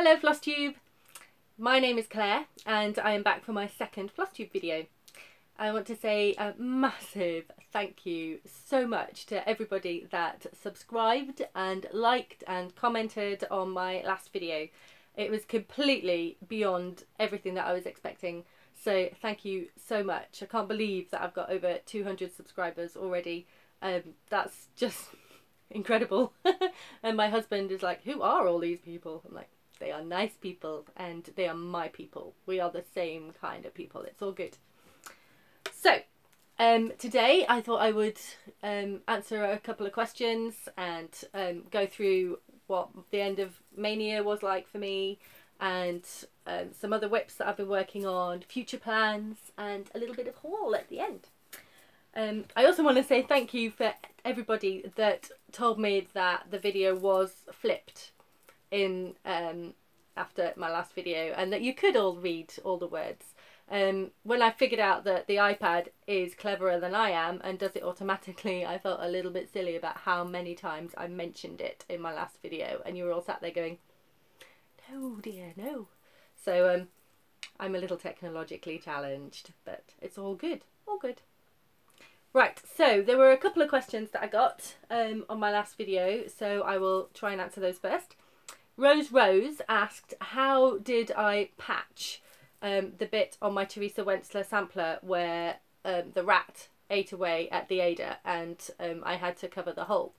Hello Flosstube! My name is Claire and I am back for my second Flosstube video. I want to say a massive thank you so much to everybody that subscribed and liked and commented on my last video. It was completely beyond everything that I was expecting, so thank you so much. I can't believe that I've got over 200 subscribers already. That's just incredible. And my husband is like, who are all these people? I'm like, they are nice people and they are my people. We are the same kind of people. It's all good. So today I thought I would answer a couple of questions and go through what the end of Mania was like for me, and some other whips that I've been working on, future plans, and a little bit of haul at the end. I also want to say thank you for everybody that told me that the video was flipped in after my last video and that you could all read all the words. When I figured out that the iPad is cleverer than I am and does it automatically, I felt a little bit silly about how many times I mentioned it in my last video, and you were all sat there going, no dear, no. So I'm a little technologically challenged, but it's all good, all good. Right, so there were a couple of questions that I got on my last video, so I will try and answer those first. Rose asked, how did I patch the bit on my Teresa Wentzler sampler where the rat ate away at the Ada and I had to cover the hole?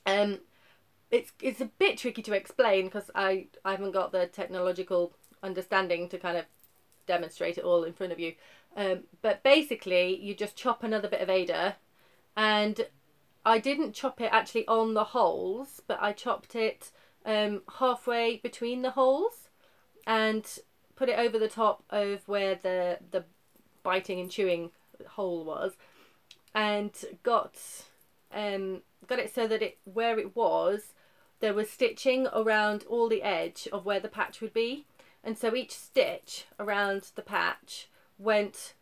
It's a bit tricky to explain because I haven't got the technological understanding to kind of demonstrate it all in front of you. But basically you just chop another bit of Ada, and I didn't chop it actually on the holes, but I chopped it halfway between the holes and put it over the top of where the biting and chewing hole was, and got it so that where it was, there was stitching around all the edge of where the patch would be, and so each stitch around the patch went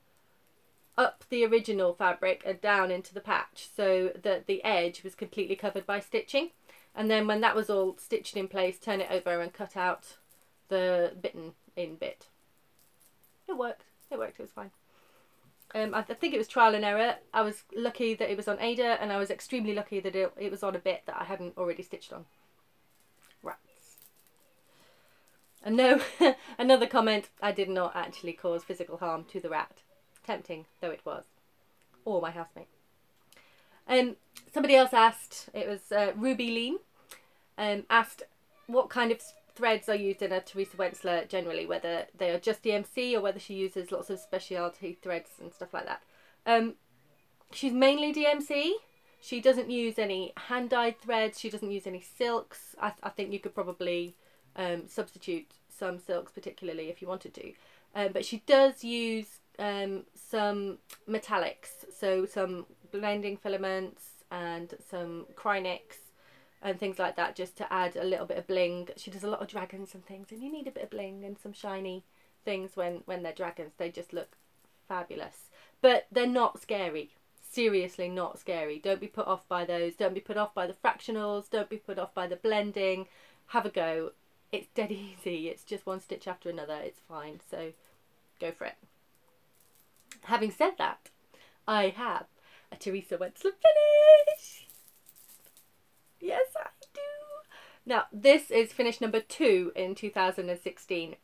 up the original fabric and down into the patch so that the edge was completely covered by stitching. And then when that was all stitched in place, turn it over and cut out the bitten in bit. It worked, it was fine. I think it was trial and error. I was lucky that it was on Ada, and I was extremely lucky that it was on a bit that I hadn't already stitched on. Rats. And no, another comment, I did not actually cause physical harm to the rat, tempting though it was, or my housemate. Somebody else asked, it was Ruby Lean, asked what kind of threads are used in a Teresa Wentzler generally, whether they are just DMC or whether she uses lots of specialty threads and stuff like that. She's mainly DMC. She doesn't use any hand-dyed threads, she doesn't use any silks. I think you could probably substitute some silks particularly if you wanted to. But she does use some metallics, so some blending filaments and some Krynics and things like that, just to add a little bit of bling. She does a lot of dragons and things, and you need a bit of bling and some shiny things when they're dragons. They just look fabulous, but they're not scary. Seriously not scary. Don't be put off by those. Don't be put off by the fractionals. Don't be put off by the blending. Have a go. It's dead easy. It's just one stitch after another. It's fine, so go for it. Having said that, I have a Teresa Wentzler finish. Yes, I do. Now, this is finish number 2 in 2016,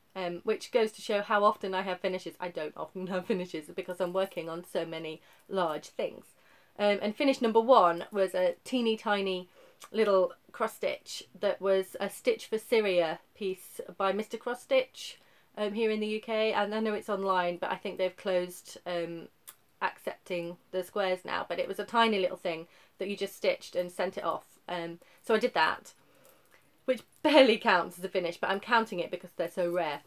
which goes to show how often I have finishes. I don't often have finishes because I'm working on so many large things. And finish number 1 was a teeny tiny little cross stitch that was a Stitch for Syria piece by Mr. Cross Stitch here in the UK, and I know it's online, but I think they've closed accepting the squares now. But it was a tiny little thing that you just stitched and sent it off. So I did that, which barely counts as a finish, but I'm counting it because they're so rare.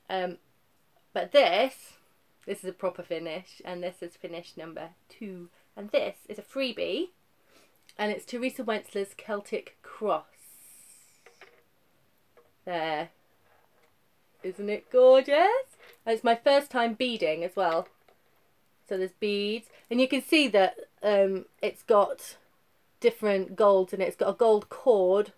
But this is a proper finish, and this is finish number 2. And this is a freebie, and it's Teresa Wentzler's Celtic Cross. There. Isn't it gorgeous? And it's my first time beading as well. So there's beads, and you can see that it's got different golds, and it's got a gold cord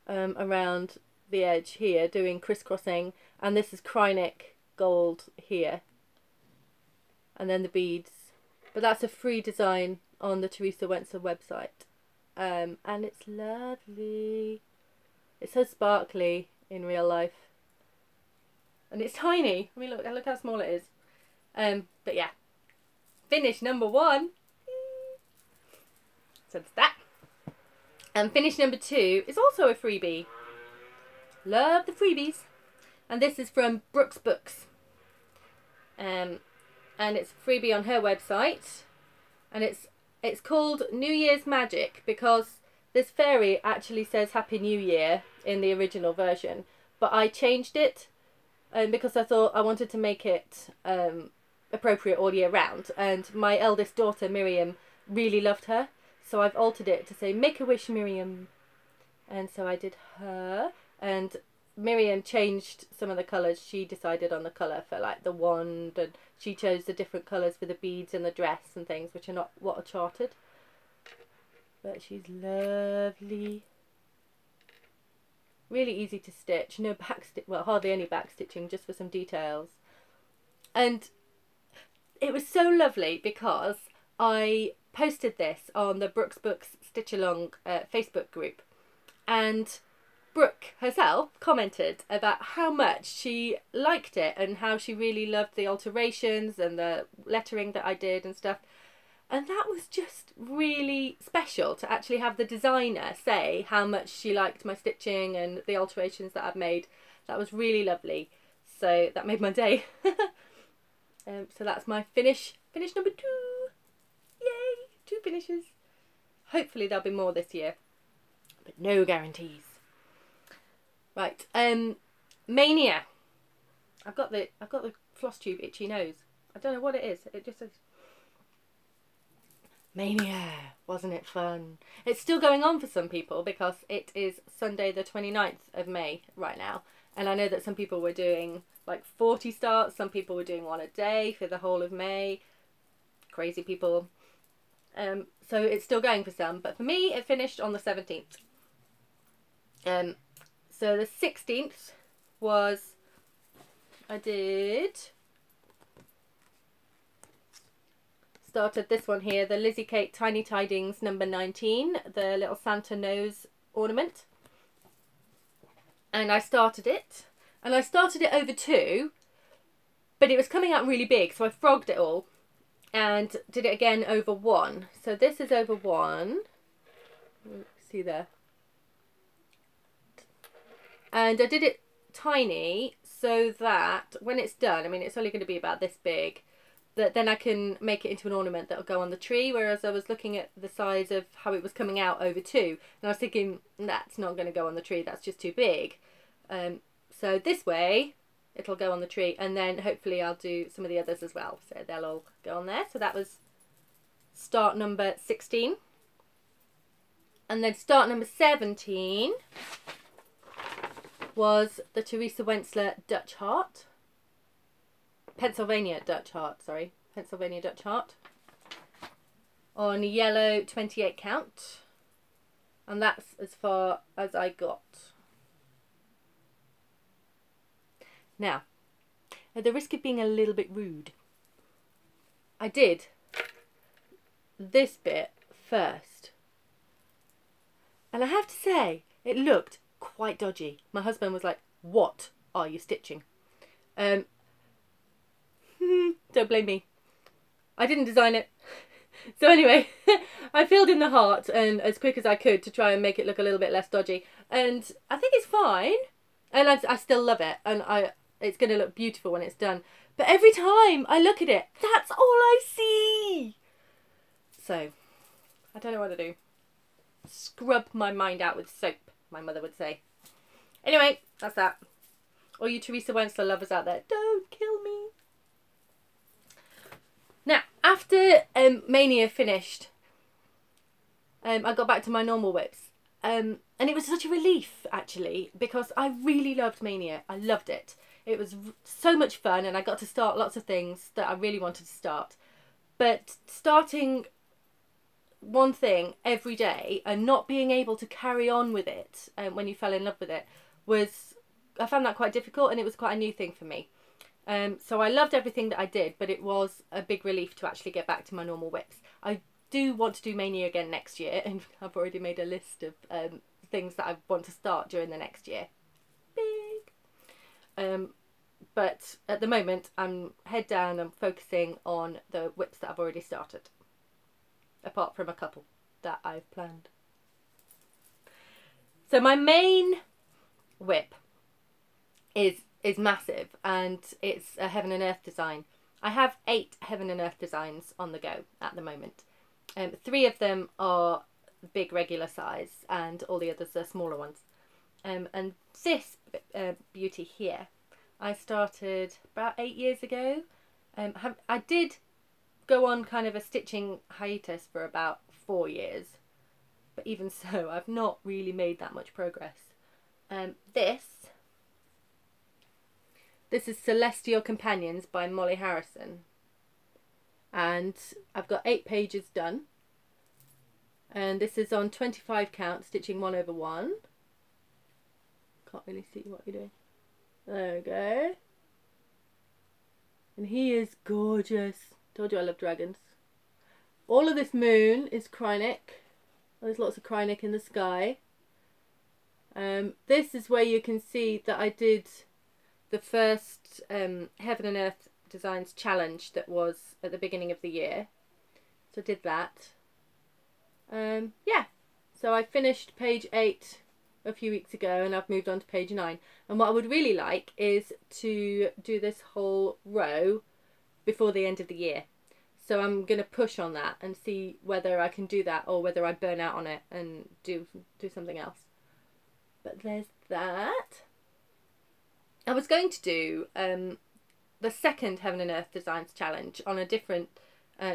around the edge here, doing crisscrossing, and this is Krynic gold here, and then the beads. But that's a free design on the Teresa Wentzler website, and it's lovely. It's so sparkly in real life, and it's tiny. I mean, look how small it is. But yeah, finish number 1. So that's that. And finish number 2 is also a freebie. Love the freebies. And this is from Brooks Books. And it's a freebie on her website. And it's called New Year's Magic, because this fairy actually says Happy New Year in the original version. But I changed it because I thought I wanted to make it appropriate all year round. And my eldest daughter, Miriam, really loved her. So I've altered it to say, make a wish, Miriam. And so I did her. And Miriam changed some of the colours. She decided on the colour for like the wand. And she chose the different colours for the beads and the dress and things, which are not what are charted. But she's lovely. Really easy to stitch. No backstitch. Well, hardly any backstitching, just for some details. And it was so lovely because I posted this on the Brooks Books Stitch Along Facebook group, and Brooke herself commented about how much she liked it and how she really loved the alterations and the lettering that I did and stuff. And that was just really special to actually have the designer say how much she liked my stitching and the alterations that I've made. That was really lovely. So that made my day. So that's my finish number 2. Yay! 2 finishes. Hopefully there'll be more this year, but no guarantees. Right, Mania. I've got the Flosstube itchy nose. I don't know what it is. It just says Mania. Wasn't it fun? It's still going on for some people because it is Sunday the 29th of May right now, and I know that some people were doing like 40 starts. Some people were doing 1 a day for the whole of May. Crazy people. So it's still going for some, but for me it finished on the 17th. So the 16th was, I started this one here, the Lizzie Kate Tiny Tidings number 19, the little Santa nose ornament. And I started it, and I started it over 2, but it was coming out really big, so I frogged it all and did it again over 1. So this is over 1. See there. And I did it tiny so that when it's done, I mean, it's only going to be about this big, that then I can make it into an ornament that will go on the tree. Whereas I was looking at the size of how it was coming out over 2, and I was thinking, that's not going to go on the tree, that's just too big. So this way it'll go on the tree, and then hopefully I'll do some of the others as well, so they'll all go on there. So that was start number 16. And then start number 17 was the Teresa Wentzler Dutch Heart. Pennsylvania Dutch Heart on yellow 28 count, and that's as far as I got. Now, at the risk of being a little bit rude, I did this bit first, and I have to say it looked quite dodgy. My husband was like, "What are you stitching?" Don't blame me. I didn't design it. So anyway, I filled in the heart and as quick as I could to try and make it look a little bit less dodgy. And I think it's fine. And I still love it. And it's going to look beautiful when it's done. But every time I look at it, that's all I see. So, I don't know what to do. Scrub my mind out with soap, my mother would say. Anyway, that's that. All you Teresa Wentzler lovers out there, don't kill me. Now, after Mania finished, I got back to my normal whips. And it was such a relief, actually, because I really loved Mania. I loved it. It was so much fun, and I got to start lots of things that I really wanted to start. But starting one thing every day and not being able to carry on with it when you fell in love with it I found that quite difficult, and it was quite a new thing for me. So I loved everything that I did, but it was a big relief to actually get back to my normal whips. I do want to do mania again next year, and I've already made a list of things that I want to start during the next year. Big. But at the moment, I'm head down and focusing on the whips that I've already started, apart from a couple that I've planned. So my main whip is massive, and it's a Heaven and Earth design. I have 8 Heaven and Earth designs on the go at the moment. 3 of them are big regular size, and all the others are smaller ones. And this beauty here, I started about 8 years ago. I did go on kind of a stitching hiatus for about 4 years, but even so, I've not really made that much progress. This is Celestial Companions by Molly Harrison, and I've got 8 pages done, and this is on 25 count, stitching 1/1. Can't really see what you're doing. There we go. And he is gorgeous. Told you I love dragons. All of this moon is Krynic. There's lots of Krynic in the sky. This is where you can see that I did the first Heaven and Earth Designs challenge that was at the beginning of the year. So I did that. Yeah, so I finished page 8 a few weeks ago, and I've moved on to page 9. And what I would really like is to do this whole row before the end of the year. So I'm going to push on that and see whether I can do that, or whether I burn out on it and do something else. But there's that. I was going to do the second Heaven and Earth Designs challenge on a different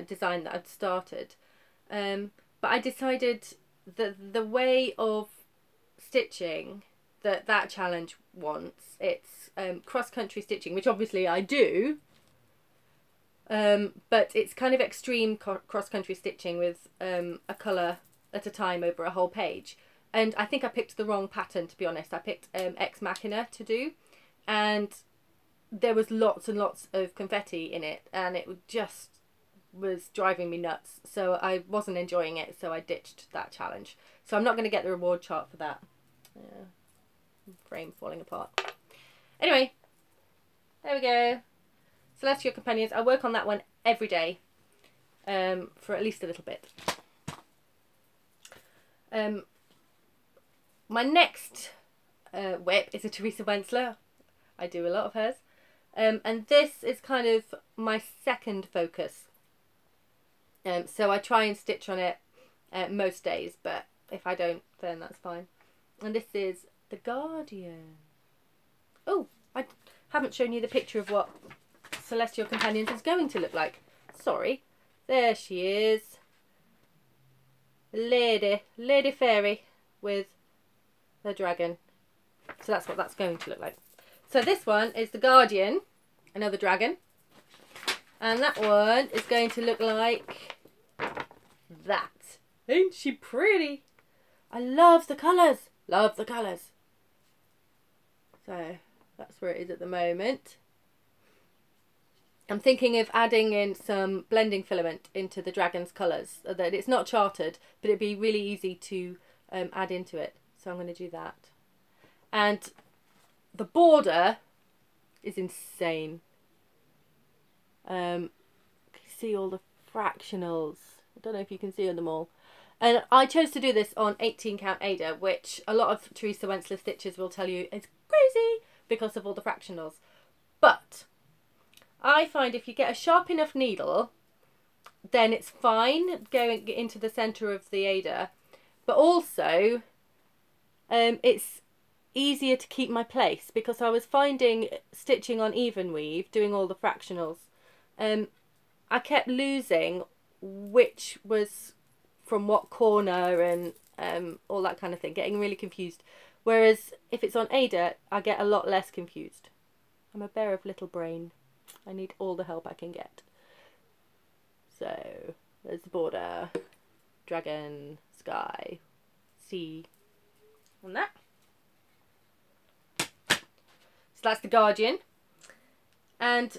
design that I'd started. But I decided that the way of stitching that challenge wants, it's cross-country stitching, which obviously I do, but it's kind of extreme cross-country stitching with a colour at a time over a whole page. And I think I picked the wrong pattern, to be honest. I picked Ex Machina to do, and there was lots and lots of confetti in it, and it just was driving me nuts. So I wasn't enjoying it, so I ditched that challenge. So I'm not going to get the reward chart for that. Yeah. Frame falling apart. Anyway, there we go. Celestial Companions. I work on that one every day for at least a little bit. My next whip is a Teresa Wensler. I do a lot of hers. And this is kind of my second focus. So I try and stitch on it most days, but if I don't, then that's fine. And this is The Guardian. Oh, I haven't shown you the picture of what Celestial Companions is going to look like. Sorry. There she is. Lady Fairy with the dragon. So that's what that's going to look like. So this one is The Guardian, another dragon. And that one is going to look like that. Ain't she pretty? I love the colours. Love the colours. So that's where it is at the moment. I'm thinking of adding in some blending filament into the dragon's colours. That it's not charted, but it'd be really easy to add into it. So I'm going to do that. And the border is insane. See all the fractionals. I don't know if you can see them all. And I chose to do this on 18 count Ada, which a lot of Teresa Wensler stitches will tell you is crazy because of all the fractionals. But I find if you get a sharp enough needle, then it's fine going into the centre of the Ada. But also, it's easier to keep my place, because I was finding stitching on even weave, doing all the fractionals, I kept losing which was from what corner and all that kind of thing, getting really confused. Whereas if it's on Ada, I get a lot less confused. I'm a bear of little brain. I need all the help I can get. So there's the border, dragon, sky, sea, and that. So that's the Guardian. And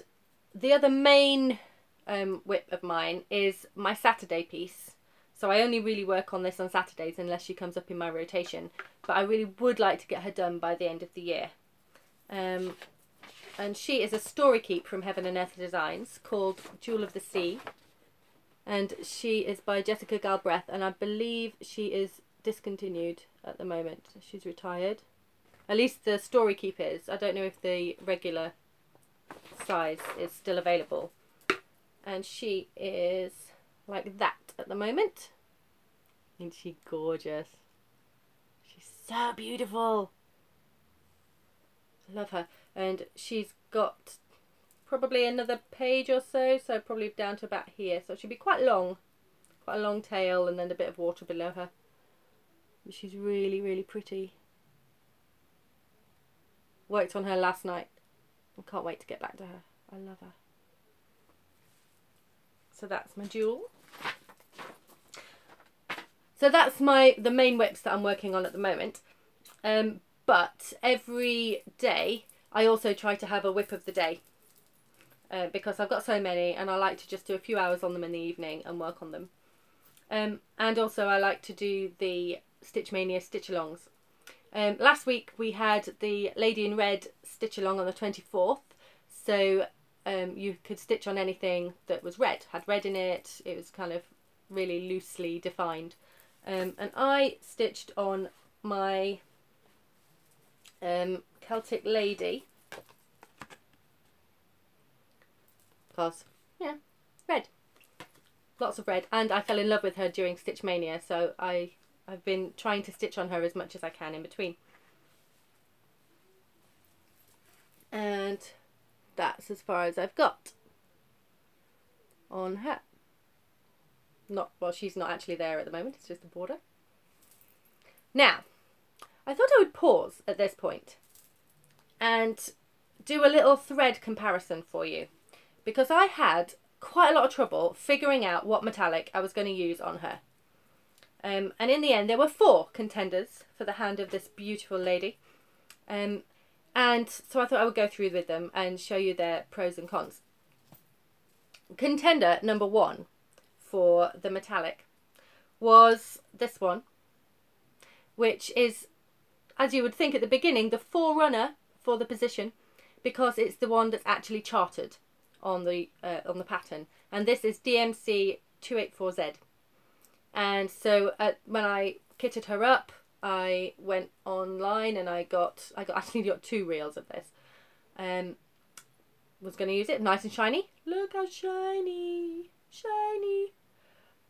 the other main whip of mine is my Saturday piece. So I only really work on this on Saturdays unless she comes up in my rotation. But I really would like to get her done by the end of the year. And she is a story keep from Heaven and Earth Designs called Jewel of the Sea. And she is by Jessica Galbraith, and I believe she is discontinued at the moment. She's retired. At least the story keep is. I don't know if the regular size is still available. And she is like that at the moment. Isn't she gorgeous? She's so beautiful. I love her. And she's got probably another page or so, so probably down to about here. So she'll be quite long. Quite a long tail and then a bit of water below her. But she's really, really pretty. Worked on her last night. I can't wait to get back to her. I love her. So that's my jewel. So that's the main whips that I'm working on at the moment. But every day I also try to have a whip of the day. Because I've got so many and I like to just do a few hours on them in the evening and work on them. And also I like to do the Stitch Mania stitch-alongs. Last week we had the Lady in Red stitch-along on the 24th. So you could stitch on anything that was red, had red in it. It was kind of really loosely defined. And I stitched on my Celtic Lady. Because, yeah, red. Lots of red. And I fell in love with her during Stitch Mania. So I've been trying to stitch on her as much as I can in between. And that's as far as I've got on her. Well, she's not actually there at the moment. It's just a border. Now, I thought I would pause at this point and do a little thread comparison for you. Because I had quite a lot of trouble figuring out what metallic I was going to use on her. And in the end, there were 4 contenders for the hand of this beautiful lady. And so I thought I would go through with them and show you their pros and cons. Contender number 1 for the metallic was this one, which is, as you would think at the beginning, the forerunner for the position, because it's the one that's actually charted on the pattern. And this is DMC 284Z. And so when I kitted her up, I went online and I actually got 2 reels of this. Was going to use it, nice and shiny. Look how shiny, shiny.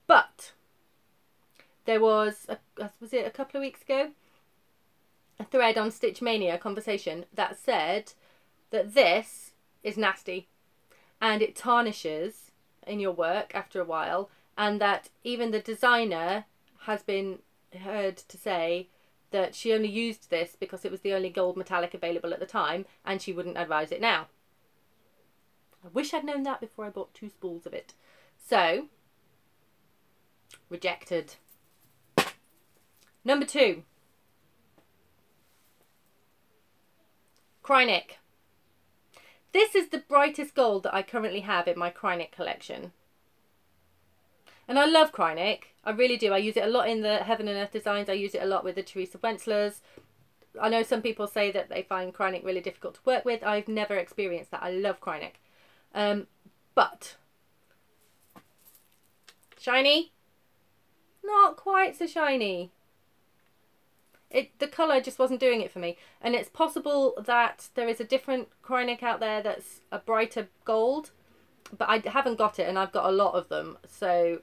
But there was it a couple of weeks ago, a thread on Stitch Mania conversation that said that this is nasty and it tarnishes in your work after a while, and that even the designer has been heard to say that she only used this because it was the only gold metallic available at the time and she wouldn't advise it now. I wish I'd known that before I bought 2 spools of it. So, rejected. Number 2. Krynic. This is the brightest gold that I currently have in my Krynic collection. And I love Krynic. I really do. I use it a lot in the Heaven and Earth designs. I use it a lot with the Teresa Wentzlers. I know some people say that they find Krynic really difficult to work with. I've never experienced that. I love Krynic. But shiny? Not quite so shiny. The colour just wasn't doing it for me. And it's possible that there is a different Krynic out there that's a brighter gold, but I haven't got it and I've got a lot of them. So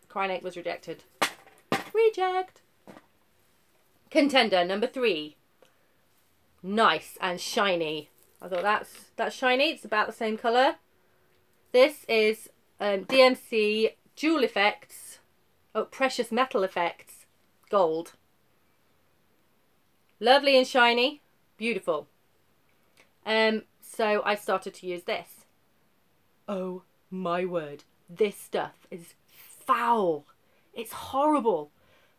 Krynic was rejected. Reject. Contender number 3. Nice and shiny. I thought that's shiny. It's about the same colour. This is DMC Jewel Effects. Oh, Precious Metal Effects Gold. Lovely and shiny. Beautiful. So I started to use this. Oh my word. This stuff is foul. It's horrible.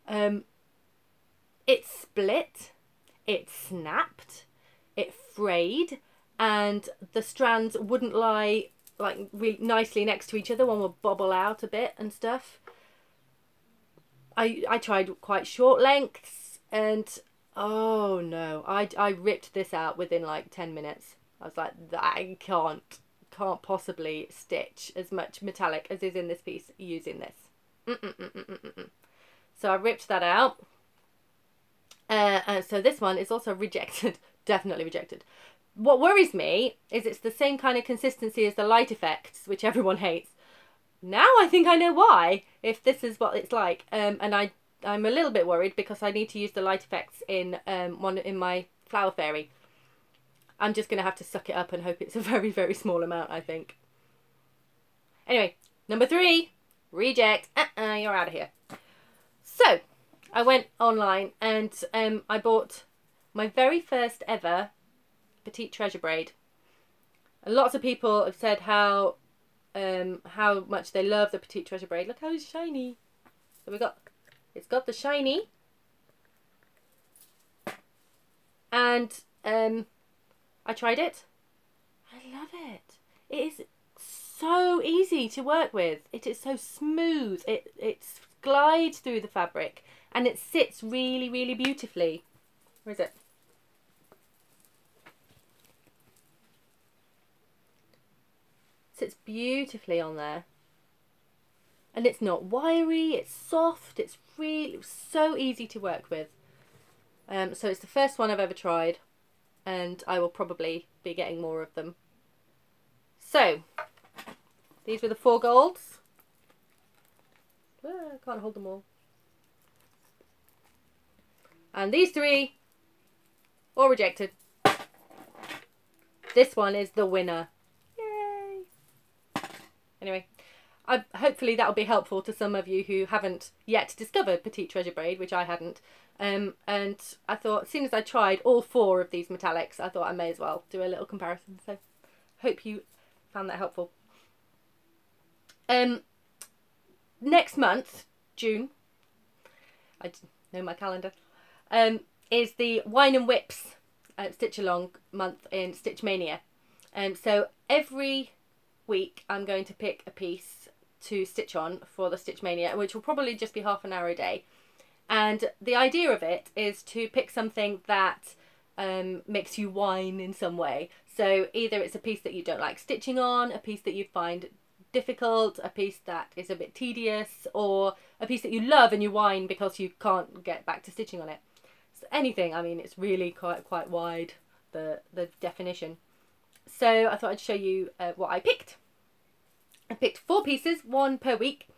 It split. It snapped. It frayed. and the strands wouldn't lie like really nicely next to each other. One would bobble out a bit and stuff. I tried quite short lengths, and oh no, I ripped this out within like 10 minutes. I was like, I can't possibly stitch as much metallic as is in this piece using this. So I ripped that out. And so this one is also rejected, definitely rejected. What worries me is it's the same kind of consistency as the light effects, which everyone hates. Now I think I know why, if this is what it's like. And I'm a little bit worried because I need to use the light effects in my Flower Fairy. I'm just going to have to suck it up and hope it's a very, very small amount, I think. Anyway, number 3, reject. You're out of here. So, I went online and I bought my very first ever Petite Treasure braid. And lots of people have said how much they love the Petite Treasure braid. Look how it's shiny. So it's got the shiny, and I tried it. I love it. It is so easy to work with. It is so smooth. It glides through the fabric and it sits really, really beautifully. Where is it? Sits beautifully on there. And it's not wiry, it's soft, it's really so easy to work with. So it's the first one I've ever tried, and I will probably be getting more of them. So, these were the 4 golds. I can't hold them all. And these 3, all rejected. This one is the winner. Yay! Anyway. Hopefully that'll be helpful to some of you who haven't yet discovered Petite Treasure braid, which I hadn't. And I thought, as soon as I tried all 4 of these metallics, I thought I may as well do a little comparison. So, hope you found that helpful. Next month, June, I know my calendar, is the Wine and Whips Stitch Along month in Stitch Mania. So every week I'm going to pick a piece to stitch on for the Stitch Mania, which will probably just be half an hour a day. And the idea of it is to pick something that makes you whine in some way. So either it's a piece that you don't like stitching on, a piece that you find difficult, a piece that is a bit tedious, or a piece that you love and you whine because you can't get back to stitching on it. So anything, I mean, it's really quite wide, the definition. So I thought I'd show you what I picked. I picked 4 pieces, 1 per week,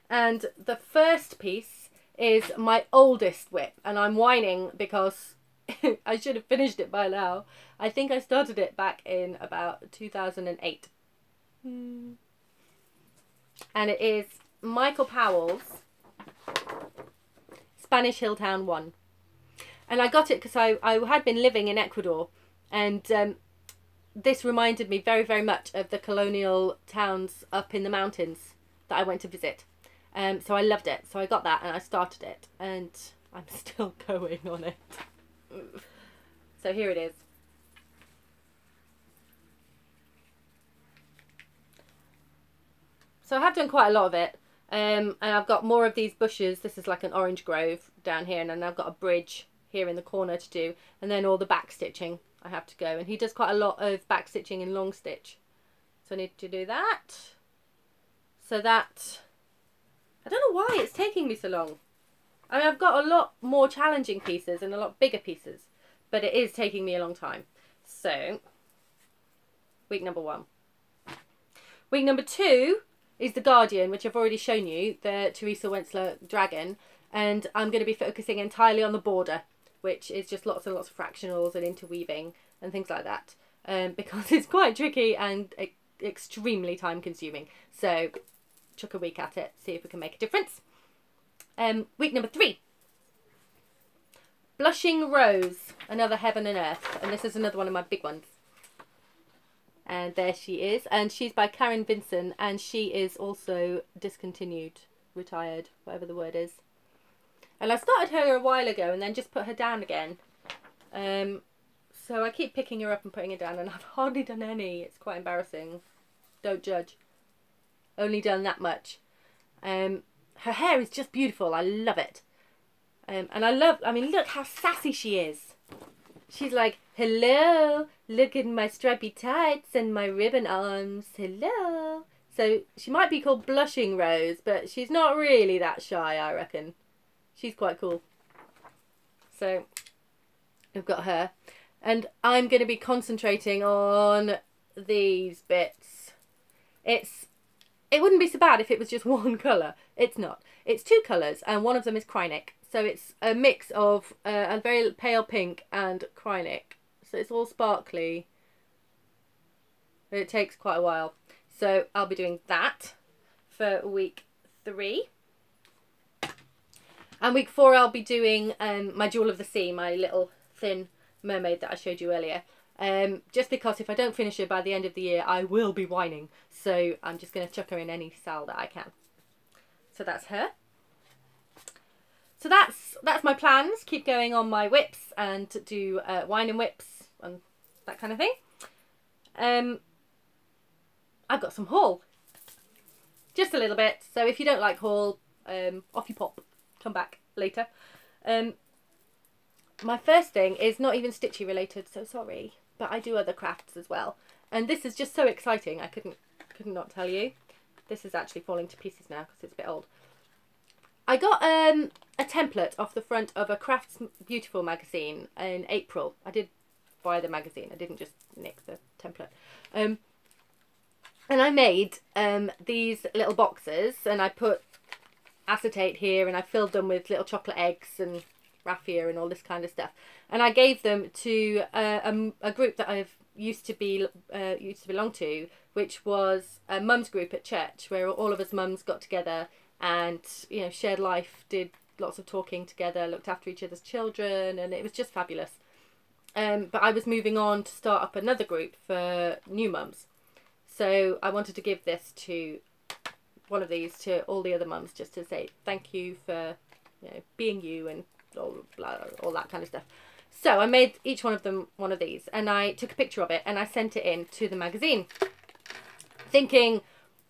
and the first piece is my oldest whip, and I'm whining because I should have finished it by now. I think I started it back in about 2008. And it is Michael Powell's Spanish Hilltown 1. And I got it because I had been living in Ecuador, and this reminded me very, very much of the colonial towns up in the mountains that I went to visit. So I loved it. So I got that and I started it, and I'm still going on it. So here it is. So I have done quite a lot of it. And I've got more of these bushes. This is like an orange grove down here, and then I've got a bridge here in the corner to do, and then all the back stitching I have to go. And he does quite a lot of back stitching in long stitch, so I need to do that. So that, I don't know why it's taking me so long. I mean, I've got a lot more challenging pieces and a lot bigger pieces, but it is taking me a long time. So week number 1. Week number 2 is the Guardian, which I've already shown you, the Teresa Wentzler dragon, and I'm going to be focusing entirely on the border, which is just lots and lots of fractionals and interweaving and things like that, because it's quite tricky and extremely time consuming. So chuck a week at it, see if we can make a difference. Week number 3, Blushing Rose, another Heaven and Earth, and this is another one of my big ones. And there she is, and she's by Karen Vinson, and she is also discontinued, retired, whatever the word is. And I started her a while ago and then just put her down again. So I keep picking her up and putting her down, and I've hardly done any. It's quite embarrassing. Don't judge. Only done that much. Her hair is just beautiful. I love it. And I mean, look how sassy she is. She's like, hello, look at my stripy tights and my ribbon arms. Hello. So she might be called Blushing Rose, but she's not really that shy, I reckon. She's quite cool. So I've got her. And I'm going to be concentrating on these bits. It wouldn't be so bad if it was just one colour. It's not. It's two colours, and one of them is Krynic. So it's a mix of a very pale pink and Krynic. So it's all sparkly. But it takes quite a while. So I'll be doing that for week 3. And week 4 I'll be doing my Jewel of the Sea, my little thin mermaid that I showed you earlier. Just because if I don't finish her by the end of the year, I will be whining. So I'm just going to chuck her in any cell that I can. So that's her. So that's my plans. Keep going on my whips and do wine and whips and that kind of thing. I've got some haul. Just a little bit. So if you don't like haul, off you pop. Come back later. My first thing is not even stitchy related, so sorry. But I do other crafts as well. And this is just so exciting. I couldn't not tell you. This is actually falling to pieces now because it's a bit old. I got a template off the front of a Crafts Beautiful magazine in April. I did buy the magazine. I didn't just nick the template. And I made these little boxes, and I put acetate here, and I filled them with little chocolate eggs and raffia and all this kind of stuff. And I gave them to a group that I've used to belong to, which was a mums group at church, where all of us mums got together and, you know, shared life, did lots of talking together, looked after each other's children, and it was just fabulous. But I was moving on to start up another group for new mums. So I wanted to give this to one of these to all the other mums, just to say thank you for, you know, being you and all that kind of stuff. So I made each one of them one of these, and I took a picture of it and I sent it in to the magazine, thinking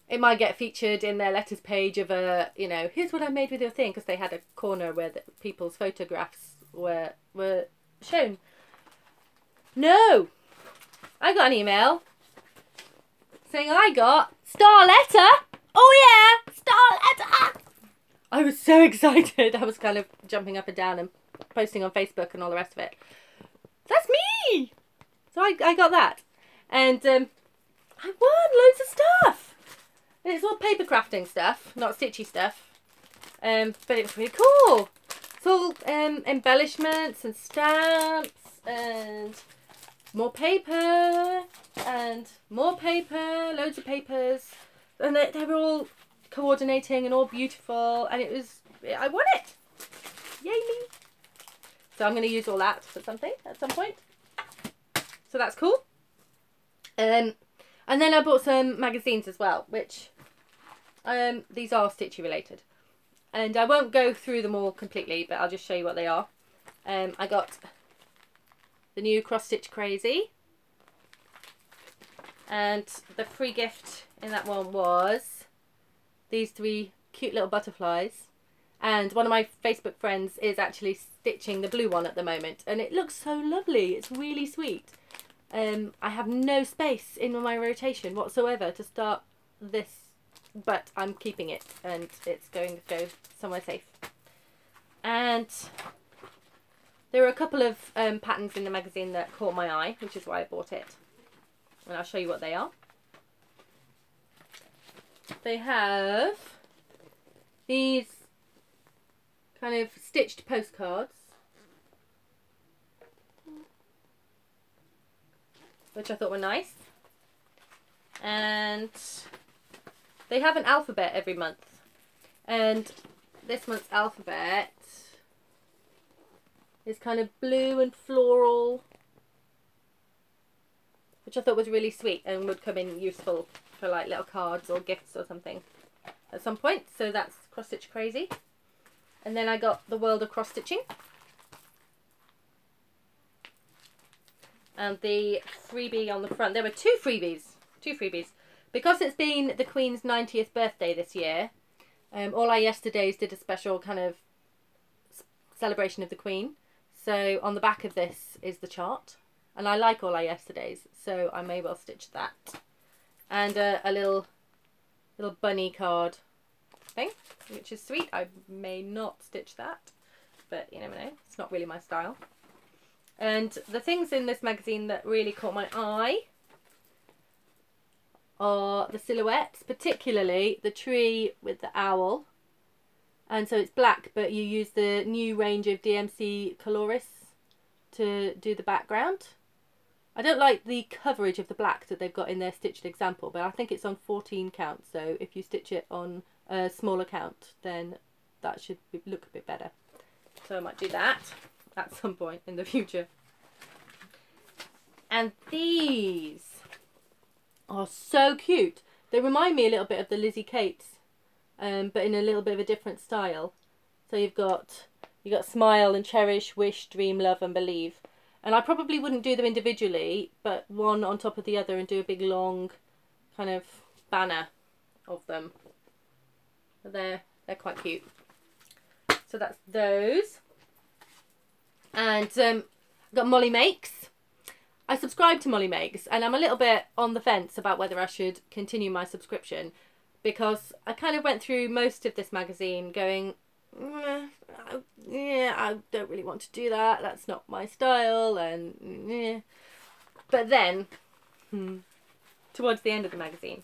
it might get featured in their letters page of a, you know, here's what I made with your thing, because they had a corner where the people's photographs were shown. No! I got an email saying I got star letter. Oh yeah, star letter! I was so excited. I was kind of jumping up and down and posting on Facebook and all the rest of it. That's me! So I got that. And I won loads of stuff. And it's all paper crafting stuff, not stitchy stuff. But it's really cool. It's all embellishments and stamps and more paper and more paper, loads of papers. And they were all coordinating and all beautiful. And it was, I won it. Yay me. So I'm going to use all that for something at some point. So that's cool. And then I bought some magazines as well, which these are stitchy related. And I won't go through them all completely, but I'll just show you what they are. I got the new Cross Stitch Crazy. And the free gift in that one was these 3 cute little butterflies. And one of my Facebook friends is actually stitching the blue one at the moment. And it looks so lovely. It's really sweet. I have no space in my rotation whatsoever to start this, but I'm keeping it and it's going to go somewhere safe. And there were a couple of patterns in the magazine that caught my eye, which is why I bought it. And I'll show you what they are. They have these kind of stitched postcards, which I thought were nice. And they have an alphabet every month. And this month's alphabet is kind of blue and floral, which I thought was really sweet and would come in useful for like little cards or gifts or something at some point. So that's Cross Stitch Crazy. And then I got The World of Cross Stitching. and the freebie on the front. There were two freebies. Because it's been the Queen's 90th birthday this year, All Our Yesterdays did a special kind of celebration of the Queen. So on the back of this is the chart. And I like All Our Yesterdays, so I may well stitch that. And a little bunny card thing, which is sweet. I may not stitch that, but you never know. It's not really my style. And the things in this magazine that really caught my eye are the silhouettes, particularly the tree with the owl. And so it's black, but you use the new range of DMC colorists to do the background. I don't like the coverage of the black that they've got in their stitched example, but I think it's on 14 count, so if you stitch it on a smaller count, then that should look a bit better. So I might do that at some point in the future. And these are so cute. They remind me a little bit of the Lizzie Kates, but in a little bit of a different style. So you've got Smile and Cherish, Wish, Dream, Love and Believe. And I probably wouldn't do them individually, but one on top of the other and do a big long kind of banner of them. But they're quite cute. So that's those. And I've got Molly Makes. I subscribe to Molly Makes, and I'm a little bit on the fence about whether I should continue my subscription, because I kind of went through most of this magazine going, yeah, I don't really want to do that. That's not my style, and yeah. But then, towards the end of the magazine,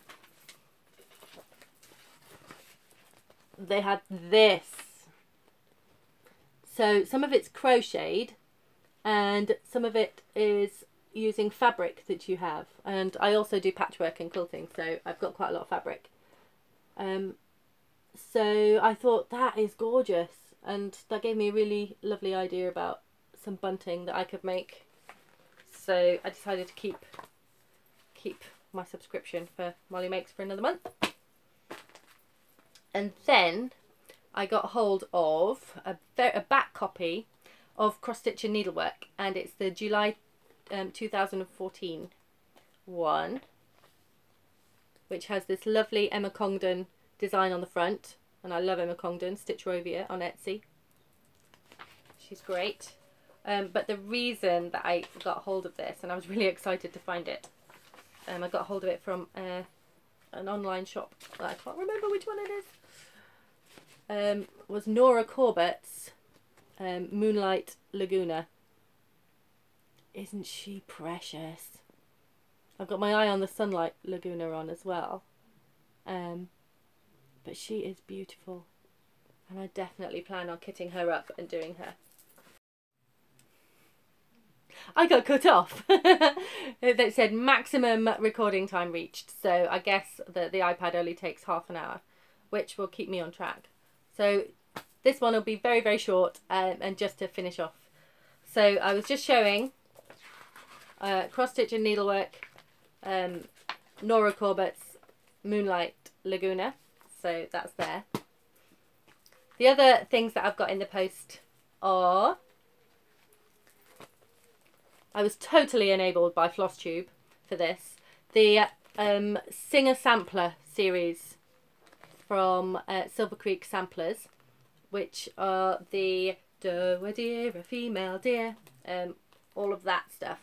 they had this. So some of it's crocheted, and some of it is using fabric that you have. And I also do patchwork and quilting, so I've got quite a lot of fabric. So I thought that is gorgeous, and that gave me a really lovely idea about some bunting that I could make. So I decided to keep my subscription for Molly Makes for another month. And then I got hold of a back copy of Cross Stitch and Needlework, and it's the July 2014 one, which has this lovely Emma Congdon design on the front, and I love Emma Congdon, Stitch Rovia on Etsy. She's great. But the reason that I got hold of this, and I was really excited to find it, I got hold of it from an online shop that I can't remember which one it is, was Nora Corbett's Moonlight Laguna. Isn't she precious? I've got my eye on the Sunlight Laguna on as well. But she is beautiful, and I definitely plan on kitting her up and doing her. I got cut off. They said maximum recording time reached, so I guess that the iPad only takes half an hour, which will keep me on track. So this one will be very, very short, and just to finish off. So I was just showing Cross Stitch and Needlework, Nora Corbett's Moonlight Laguna. So that's there. The other things that I've got in the post are, I was totally enabled by Flosstube for this, the Singer Sampler series from Silver Creek Samplers, which are the "Do a dear, a female dear," all of that stuff.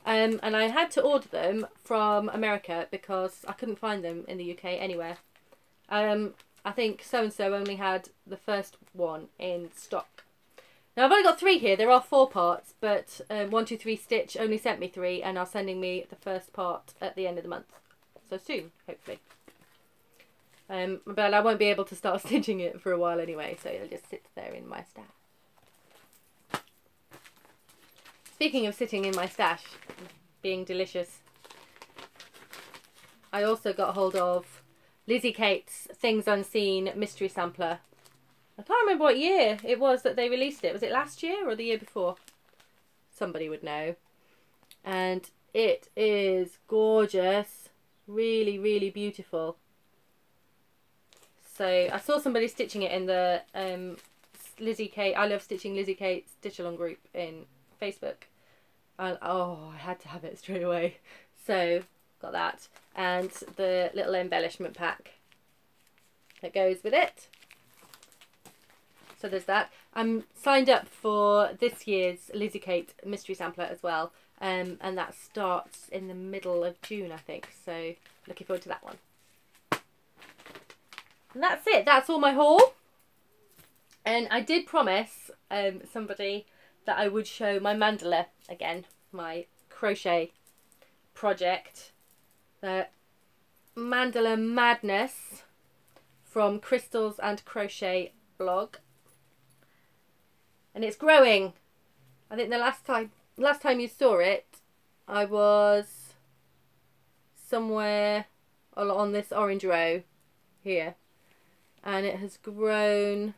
And I had to order them from America because I couldn't find them in the UK anywhere. I think so-and-so only had the first one in stock. Now I've only got 3 here. There are 4 parts, but 123 Stitch only sent me 3 and are sending me the first part at the end of the month. So soon, hopefully. But I won't be able to start stitching it for a while anyway, so it'll just sit there in my stash. Speaking of sitting in my stash, being delicious, I also got hold of Lizzie Kate's Things Unseen Mystery Sampler. I can't remember what year it was that they released it. Was it last year or the year before? Somebody would know. And it is gorgeous. Really, really beautiful. So I saw somebody stitching it in the Lizzie Kate, I Love Stitching Lizzie Kate Stitch Along group in Facebook. And oh, I had to have it straight away. So got that, and the little embellishment pack that goes with it. So there's that. I'm signed up for this year's Lizzie Kate mystery sampler as well, and that starts in the middle of June, I think. So looking forward to that one. And that's it. That's all my haul. And I did promise somebody that I would show my mandala again, my crochet project, the Mandala Madness from Crystals and Crochet blog. And it's growing. I think the last time you saw it, I was somewhere on this orange row here, and it has grown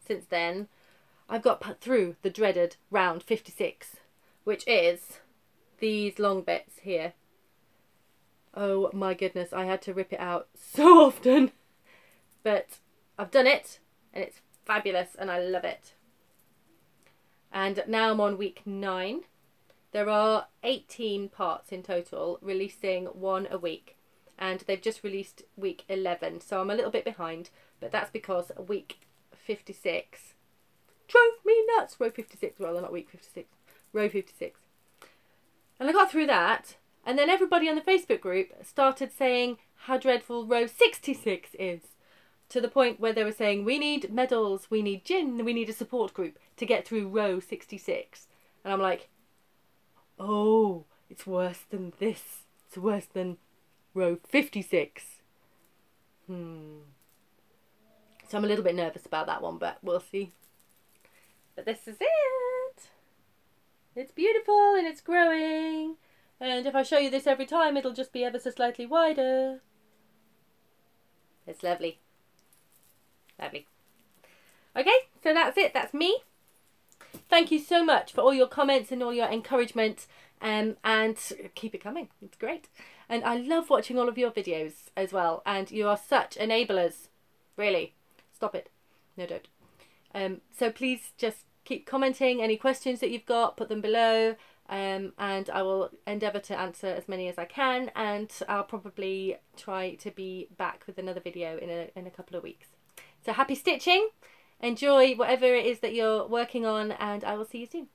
since then. I've got put through the dreaded round 56, which is these long bits here. Oh my goodness, I had to rip it out so often, but I've done it and it's fabulous and I love it. And now I'm on week 9. There are 18 parts in total, releasing one a week, and they've just released week 11, so I'm a little bit behind, but that's because week 56 drove me nuts. Row 56 rather, not week 56. Row 56. And I got through that, and then everybody on the Facebook group started saying how dreadful row 66 is, to the point where they were saying, we need medals, we need gin, we need a support group to get through row 66. And I'm like, oh, it's worse than this. It's worse than row 56. So I'm a little bit nervous about that one, but we'll see. But this is it. It's beautiful and it's growing. And if I show you this every time, it'll just be ever so slightly wider. It's lovely. Lovely. Okay, so that's it. That's me. Thank you so much for all your comments and all your encouragement, and keep it coming. It's great. And I love watching all of your videos as well, and you are such enablers. Really. Stop it. No, don't. So please just keep commenting. Any questions that you've got, put them below, and I will endeavour to answer as many as I can, and I'll probably try to be back with another video in a couple of weeks. So happy stitching, enjoy whatever it is that you're working on, and I will see you soon.